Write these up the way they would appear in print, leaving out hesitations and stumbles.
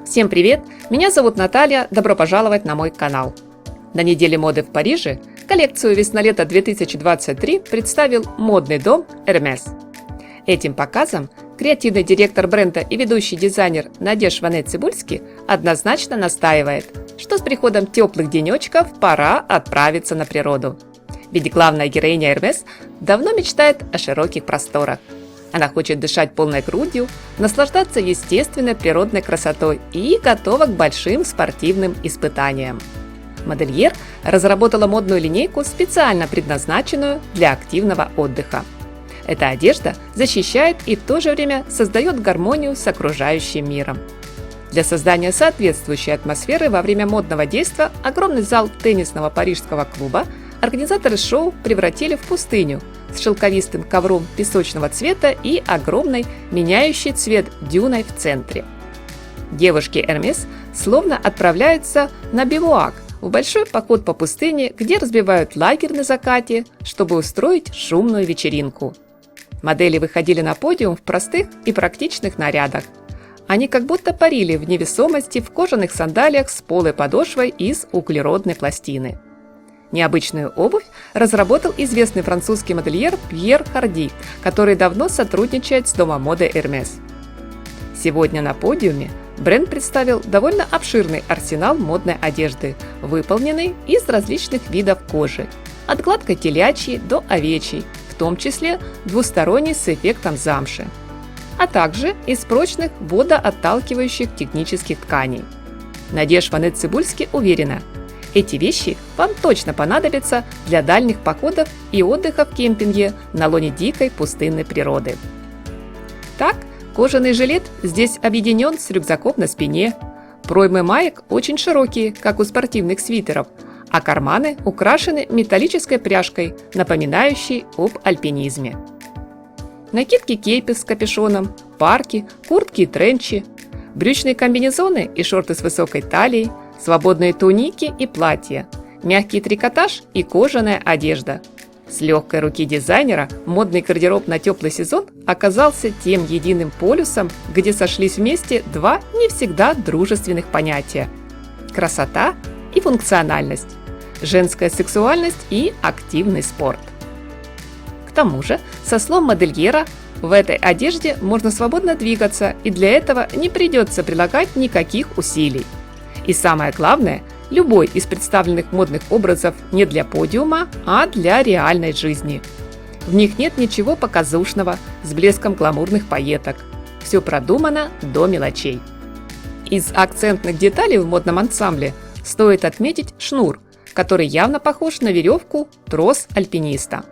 Всем привет! Меня зовут Наталья, добро пожаловать на мой канал. На неделе моды в Париже коллекцию весна-лето 2023 представил модный дом Hermès. Этим показом креативный директор бренда и ведущий дизайнер Надеж Ванет-Цибульский однозначно настаивает, что с приходом теплых денечков пора отправиться на природу. Ведь главная героиня Hermès давно мечтает о широких просторах. Она хочет дышать полной грудью, наслаждаться естественной природной красотой и готова к большим спортивным испытаниям. Модельер разработала модную линейку, специально предназначенную для активного отдыха. Эта одежда защищает и в то же время создает гармонию с окружающим миром. Для создания соответствующей атмосферы во время модного действа огромный зал теннисного парижского клуба организаторы шоу превратили в пустыню с шелковистым ковром песочного цвета и огромной меняющей цвет дюной в центре. Девушки Hermès словно отправляются на бивуак, в большой поход по пустыне, где разбивают лагерь на закате, чтобы устроить шумную вечеринку. Модели выходили на подиум в простых и практичных нарядах. Они как будто парили в невесомости в кожаных сандалиях с полой подошвой из углеродной пластины. Необычную обувь разработал известный французский модельер Пьер Харди, который давно сотрудничает с домом моды Hermès. Сегодня на подиуме бренд представил довольно обширный арсенал модной одежды, выполненный из различных видов кожи, от гладкой телячьей до овечьей, в том числе двусторонней с эффектом замши, а также из прочных водоотталкивающих технических тканей. Надеж Ванет-Цибульский уверена, эти вещи вам точно понадобятся для дальних походов и отдыха в кемпинге на лоне дикой пустынной природы. Так, кожаный жилет здесь объединен с рюкзаком на спине, проймы маек очень широкие, как у спортивных свитеров, а карманы украшены металлической пряжкой, напоминающей об альпинизме. Накидки-кейпы с капюшоном, парки, куртки и тренчи, брючные комбинезоны и шорты с высокой талией, свободные туники и платья, мягкий трикотаж и кожаная одежда. С легкой руки дизайнера модный гардероб на теплый сезон оказался тем единым полюсом, где сошлись вместе два не всегда дружественных понятия – красота и функциональность, женская сексуальность и активный спорт. К тому же, со слов модельера, в этой одежде можно свободно двигаться, и для этого не придется прилагать никаких усилий. И самое главное, любой из представленных модных образов не для подиума, а для реальной жизни. В них нет ничего показушного, с блеском гламурных пайеток. Все продумано до мелочей. Из акцентных деталей в модном ансамбле стоит отметить шнур, который явно похож на веревку трос альпиниста.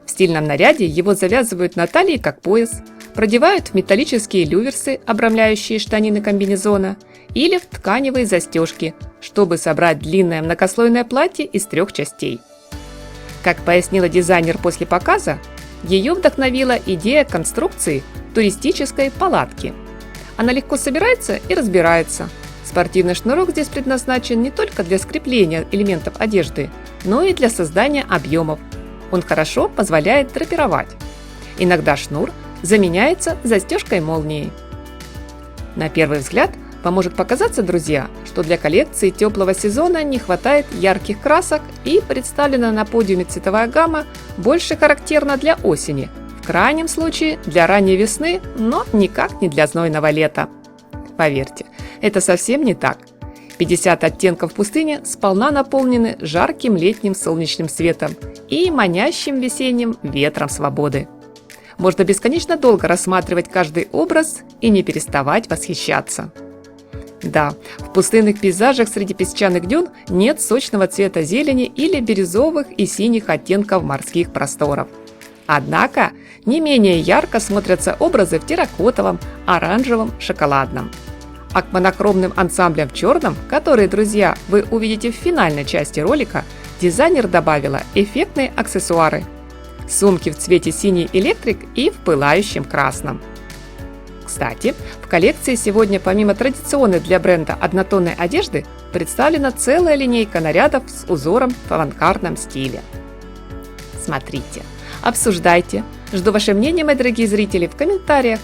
В стильном наряде его завязывают на талии как пояс, продевают в металлические люверсы, обрамляющие штанины комбинезона, или в тканевые застежки, чтобы собрать длинное многослойное платье из 3 частей. Как пояснила дизайнер после показа, ее вдохновила идея конструкции туристической палатки. Она легко собирается и разбирается. Спортивный шнурок здесь предназначен не только для скрепления элементов одежды, но и для создания объемов. Он хорошо позволяет драпировать. Иногда шнур заменяется застежкой-молнией. На первый взгляд может показаться, друзья, что для коллекции теплого сезона не хватает ярких красок и представлена на подиуме цветовая гамма больше характерна для осени, в крайнем случае для ранней весны, но никак не для знойного лета. Поверьте, это совсем не так. 50 оттенков пустыни сполна наполнены жарким летним солнечным светом и манящим весенним ветром свободы. Можно бесконечно долго рассматривать каждый образ и не переставать восхищаться. Да, в пустынных пейзажах среди песчаных дюн нет сочного цвета зелени или бирюзовых и синих оттенков морских просторов. Однако не менее ярко смотрятся образы в терракотовом, оранжевом, шоколадном. А к монохромным ансамблям в черном, которые, друзья, вы увидите в финальной части ролика, дизайнер добавила эффектные аксессуары. Сумки в цвете синий электрик и в пылающем красном. Кстати, в коллекции сегодня помимо традиционной для бренда однотонной одежды представлена целая линейка нарядов с узором в авангардном стиле. Смотрите, обсуждайте, жду ваше мнение, мои дорогие зрители, в комментариях.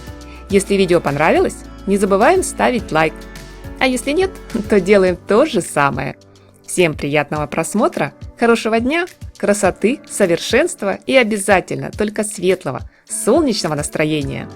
Если видео понравилось, не забываем ставить лайк. А если нет, то делаем то же самое. Всем приятного просмотра, хорошего дня, красоты, совершенства и обязательно только светлого, солнечного настроения!